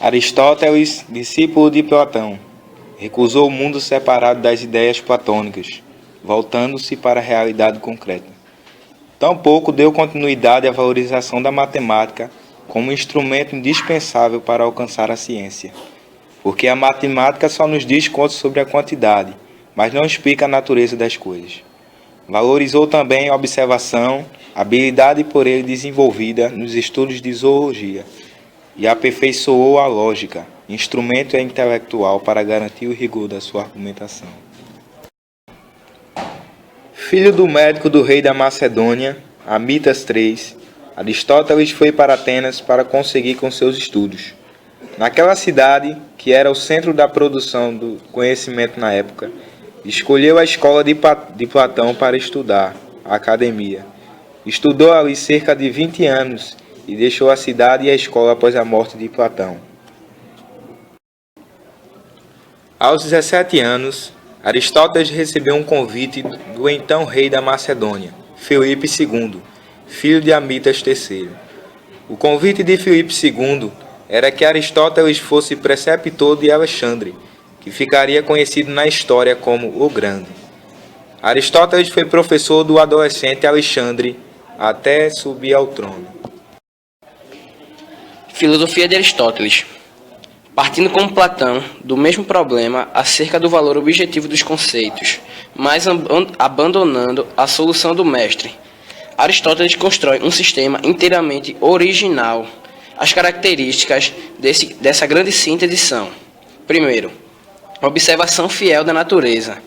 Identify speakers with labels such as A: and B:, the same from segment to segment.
A: Aristóteles, discípulo de Platão, recusou o mundo separado das ideias platônicas, voltando-se para a realidade concreta. Tampouco deu continuidade à valorização da matemática como instrumento indispensável para alcançar a ciência, porque a matemática só nos diz contas sobre a quantidade, mas não explica a natureza das coisas. Valorizou também a observação, habilidade por ele desenvolvida nos estudos de zoologia, e aperfeiçoou a lógica, instrumento intelectual para garantir o rigor da sua argumentação. Filho do médico do rei da Macedônia, Amitas III, Aristóteles foi para Atenas para conseguir com seus estudos. Naquela cidade, que era o centro da produção do conhecimento na época, escolheu a escola de Platão para estudar, a academia. Estudou ali cerca de 20 anos e deixou a cidade e a escola após a morte de Platão. Aos 17 anos, Aristóteles recebeu um convite do então rei da Macedônia, Filipe II, filho de Amitas III. O convite de Filipe II era que Aristóteles fosse preceptor de Alexandre, que ficaria conhecido na história como o Grande. Aristóteles foi professor do adolescente Alexandre até subir ao trono.
B: Filosofia de Aristóteles. Partindo como Platão do mesmo problema acerca do valor objetivo dos conceitos, mas abandonando a solução do mestre, Aristóteles constrói um sistema inteiramente original. As características dessa grande síntese são: primeiro, observação fiel da natureza.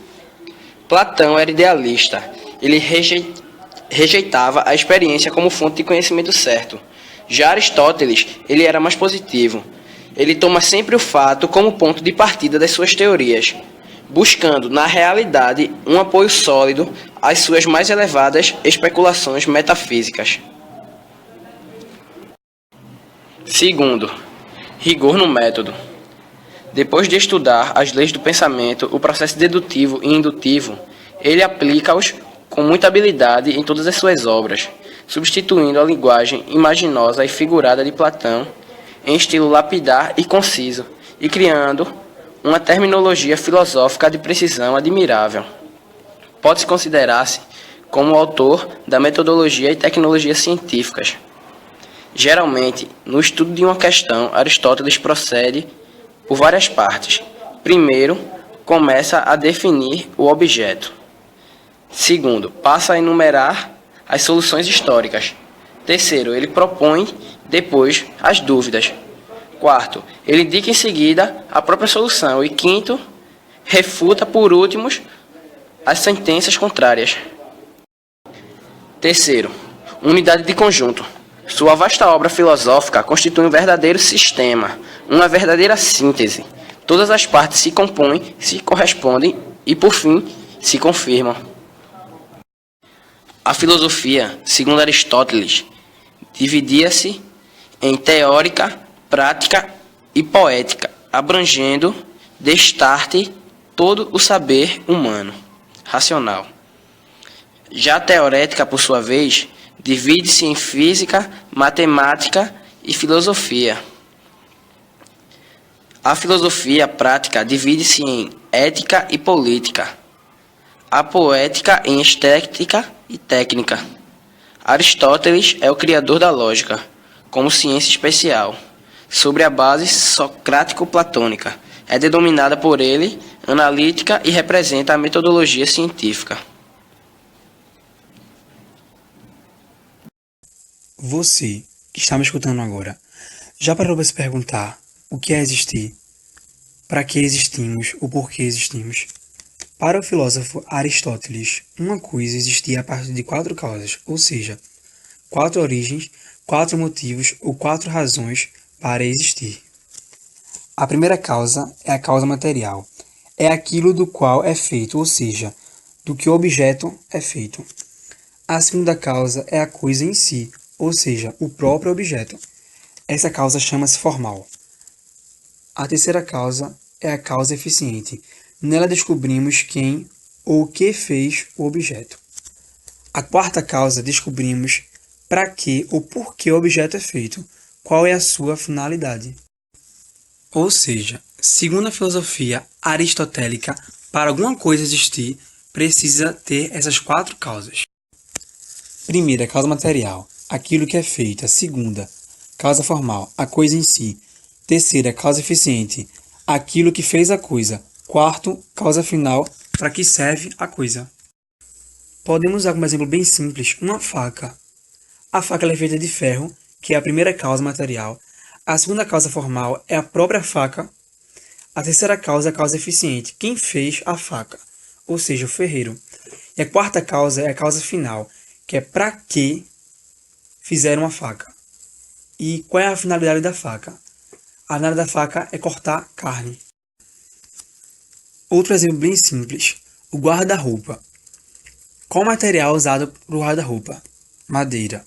B: Platão era idealista. Ele rejeitava a experiência como fonte de conhecimento certo. Já Aristóteles, ele era mais positivo. Ele toma sempre o fato como ponto de partida das suas teorias, buscando, na realidade, um apoio sólido às suas mais elevadas especulações metafísicas. Segundo, rigor no método. Depois de estudar as leis do pensamento, o processo dedutivo e indutivo, ele aplica-os com muita habilidade em todas as suas obras, substituindo a linguagem imaginosa e figurada de Platão em estilo lapidar e conciso, e criando uma terminologia filosófica de precisão admirável. Pode-se considerar-se como o autor da metodologia e tecnologia científicas. Geralmente, no estudo de uma questão, Aristóteles procede por várias partes. Primeiro, começa a definir o objeto. Segundo, passa a enumerar as soluções históricas. Terceiro, ele propõe depois as dúvidas. Quarto, ele indica em seguida a própria solução. E quinto, refuta por últimos as sentenças contrárias. Terceiro, unidade de conjunto. Sua vasta obra filosófica constitui um verdadeiro sistema, uma verdadeira síntese. Todas as partes se compõem, se correspondem e, por fim, se confirmam. A filosofia, segundo Aristóteles, dividia-se em teórica, prática e poética, abrangendo, destarte, todo o saber humano, racional. Já a teorética, por sua vez, divide-se em física, matemática e filosofia. A filosofia prática divide-se em ética e política. A poética em estética e técnica. Aristóteles é o criador da lógica, como ciência especial, sobre a base socrático-platônica. É denominada por ele analítica e representa a metodologia científica.
C: Você, que está me escutando agora, já parou para se perguntar o que é existir? Para que existimos? O porquê existimos? Para o filósofo Aristóteles, uma coisa existia a partir de 4 causas, ou seja, 4 origens, 4 motivos ou 4 razões para existir. A primeira causa é a causa material. É aquilo do qual é feito, ou seja, do que o objeto é feito. A segunda causa é a coisa em si, ou seja, o próprio objeto. Essa causa chama-se formal. A terceira causa é a causa eficiente. Nela descobrimos quem ou o que fez o objeto. A quarta causa descobrimos para que ou por que o objeto é feito, qual é a sua finalidade. Ou seja, segundo a filosofia aristotélica, para alguma coisa existir, precisa ter essas 4 causas. Primeira, causa material, aquilo que é feito. A segunda, causa formal, a coisa em si. Terceira, causa eficiente, aquilo que fez a coisa. Quarto, causa final, para que serve a coisa. Podemos usar como exemplo bem simples uma faca. A faca ela é feita de ferro, que é a primeira causa material. A segunda causa formal é a própria faca. A terceira causa é a causa eficiente, quem fez a faca, ou seja, o ferreiro. E a quarta causa é a causa final, que é para que fizeram a faca. E qual é a finalidade da faca? A finalidade da faca é cortar carne. Outro exemplo bem simples, o guarda-roupa. Qual material é usado para o guarda-roupa? Madeira.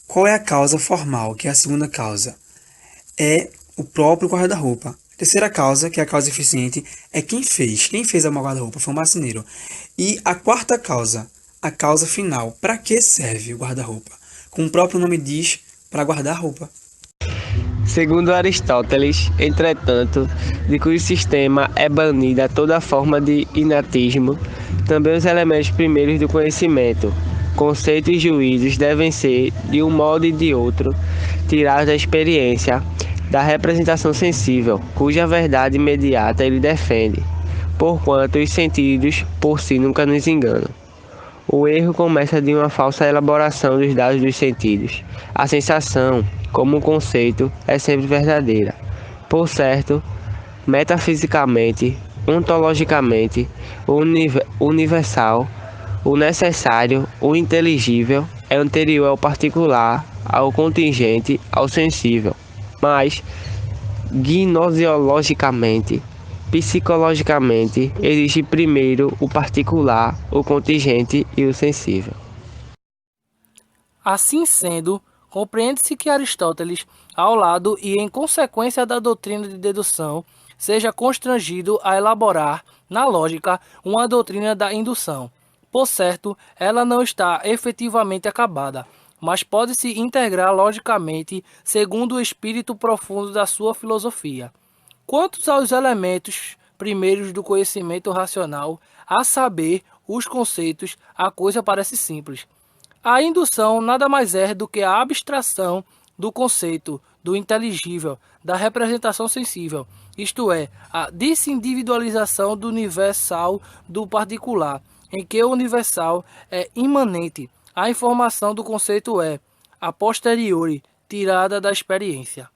C: Qual é a causa formal, que é a segunda causa? É o próprio guarda-roupa. A terceira causa, que é a causa eficiente, é quem fez. Quem fez a guarda-roupa foi um marceneiro. E a quarta causa, a causa final. Para que serve o guarda-roupa? Como o próprio nome diz, para guardar roupa.
D: Segundo Aristóteles, entretanto, de cujo sistema é banida toda forma de inatismo, também os elementos primeiros do conhecimento, conceitos e juízos devem ser, de um modo e de outro, tirados da experiência, da representação sensível, cuja verdade imediata ele defende, porquanto os sentidos por si nunca nos enganam. O erro começa de uma falsa elaboração dos dados dos sentidos. A sensação, como conceito, é sempre verdadeira. Por certo, metafisicamente, ontologicamente, o universal, o necessário, o inteligível é anterior ao particular, ao contingente, ao sensível. Mas, gnoseologicamente, psicologicamente, existe primeiro o particular, o contingente e o sensível.
E: Assim sendo, compreende-se que Aristóteles, ao lado e em consequência da doutrina de dedução, seja constrangido a elaborar, na lógica, uma doutrina da indução. Por certo, ela não está efetivamente acabada, mas pode-se integrar logicamente segundo o espírito profundo da sua filosofia. Quanto aos elementos primeiros do conhecimento racional, a saber, os conceitos, a coisa parece simples. A indução nada mais é do que a abstração do conceito, do inteligível, da representação sensível, isto é, a desindividualização do universal do particular, em que o universal é imanente. A informação do conceito é, a posteriori, tirada da experiência.